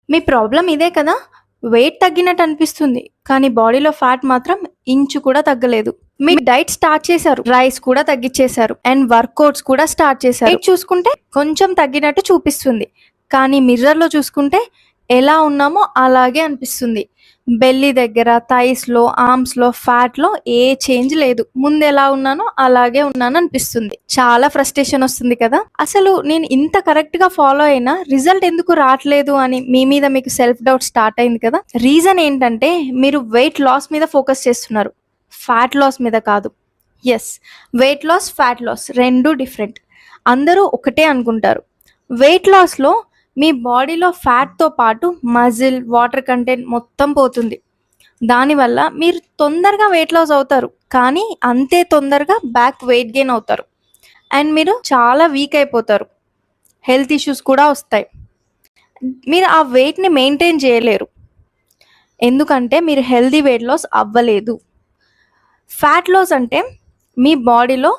మీ problem ఇదే కదా! Wait తగ్గినట్టు అనిపిస్తుంది. కానీ బాడీలో ఫ్యాట్ మాత్రం ఇంచు కూడా తగ్గలేదు. మీరు డైట్ స్టార్ట్ చేశారు. రైస్ కూడా తగ్గిచ్చేశారు. అండ్ వర్కౌట్స్ కూడా స్టార్ట్ చేశారు. వెయిట్ చూసుకుంటే కొంచెం తగ్గినట్టు చూపిస్తుంది. కానీ మిర్రర్‌లో చూసుకుంటే ఎలా ఉన్నామో అలాగే అనిపిస్తుంది. బెల్లీ దగ్గర, థైస్‌లో, ఆర్మ్స్‌లో, ఫ్యాట్‌లో ఏ చేంజ్ లేదు. ముందెలా ఉన్నానో అలాగే ఉన్నాననిపిస్తుంది. చాలా ఫ్రస్ట్రేషన్ ఒస్తుంది కదా! అసలు నేను ఇంత కరెక్ట్‌గా ఫాలో అయినా రిజల్ట్ ఎందుకు రాట్లేదు అని మీ మీద మీకు సెల్ఫ్ డౌట్ స్టార్ట్ అయింది కదా! రీజన్ ఏంటంటే మీరు వెయిట్ లాస్ మీద ఫోకస్ చేస్తున్నారు. ఫ్యాట్ లాస్ మీద కాదు. Yes. Weight loss, fat loss 2 different. అందరూ ఒకటే అనుకుంటారు. వెయిట్ లాస్‌లో మీ బాడీలో ఫ్యాట్‌తో పాటు మజిల్, వాటర్ కంటెంట్ మొత్తం పోతుంది. దానివల్ల మీరు తొందరగా వెయిట్ లాస్ అవుతారు. కానీ అంతే తొందరగా బ్యాక్ వెయిట్ గెయిన్ అవుతారు. అండ్ మీరు చాలా వీక్ అయిపోతారు. హెల్త్ ఇష్యూస్ కూడా వస్తాయి. మీరు ఆ వెయిట్‌ని మెయింటైన్ చేయలేరు. ఎందుకంటే మీరు హెల్తీ వెయిట్ లాస్ అవ్వలేదు. ఫ్యాట్ లాస్ అంటే మీ బాడీలో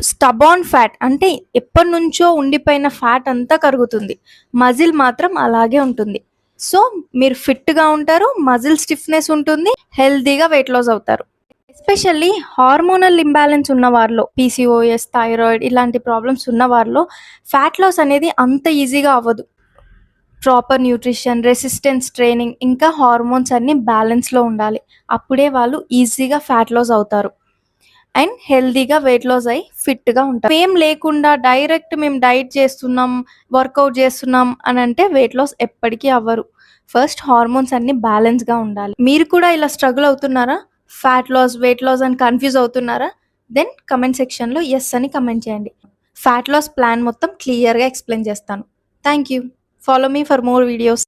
స్టబార్న్ ఫ్యాట్ అంటే ఎప్పటినుంచో ఉండిపోయిన ఫ్యాట్ అంతా కరుగుతుంది. మజిల్ మాత్రం అలాగే ఉంటుంది. సో, మీరు ఫిట్‌గా ఉంటారు. మజిల్ స్టిఫ్‌నెస్ ఉంటుంది. హెల్తీగా వెయిట్ లాస్ అవుతారు. ఎస్పెషల్లీ హార్మోనల్ ఇంబాలెన్స్ ఉన్న వారిలో పీసీఓఎస్, థైరాయిడ్ ఇలాంటి ప్రాబ్లమ్స్ ఉన్న వారిలో ఫ్యాట్ లాస్ అనేది అంత ఈజీగా అవ్వదు. ప్రాపర్ న్యూట్రిషన్, రెసిస్టెన్స్ ట్రైనింగ్ ఇంకా హార్మోన్స్ అన్నీ బ్యాలెన్స్‌లో ఉండాలి. అప్పుడే వాళ్ళు ఈజీగా ఫ్యాట్ లాస్ అవుతారు. అండ్ హెల్తీగా వెయిట్ లాస్ అయ్యి ఫిట్‌గా ఉంటారు. ఏం లేకుండా డైరెక్ట్ మేము డైట్ చేస్తున్నాం, వర్కౌట్ చేస్తున్నాం అనంటే వెయిట్ లాస్ ఎప్పటికీ అవ్వరు. ఫస్ట్ హార్మోన్స్ అన్నీ బ్యాలెన్స్‌గా ఉండాలి. మీరు కూడా ఇలా స్ట్రగుల్ అవుతున్నారా? ఫ్యాట్ లాస్, వెయిట్ లాస్ అని కన్‌ఫ్యూజ్ అవుతున్నారా? దెన్ కామెంట్ సెక్షన్‌లో యెస్ అని కామెంట్ చేయండి. ఫ్యాట్ లాస్ ప్లాన్ మొత్తం క్లియర్‌గా ఎక్స్‌ప్లెయిన్ చేస్తాను. Thank you. Follow me for more videos.